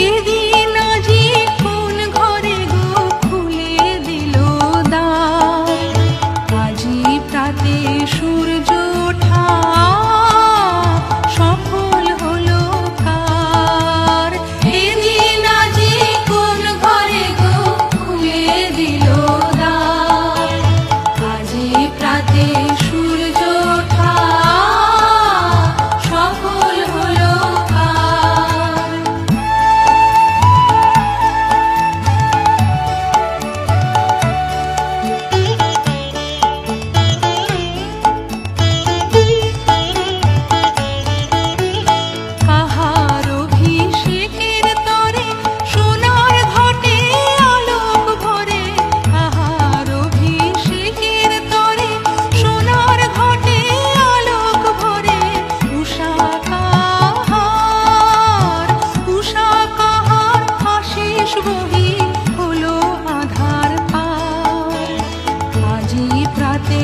এদিন আজি কোন ঘরে গো খুলে দিল দ্বার, আজি প্রাতে সূর্য ওঠা সফল হলো কার। এদিন আজি কোন ঘরে গো খুলে দিল দ্বার, আজি প্রাতে সূর্য ওঠা সফল হলো কার। কাহার অভিষেকের তরে সোনার ঘটে আলোক ভরে, কাহার অভিষেকের তরে সোনার ঘটে আলোক ভরে। উষা কাহার আশিস বহি হলো আধার পার, আজি প্রাতে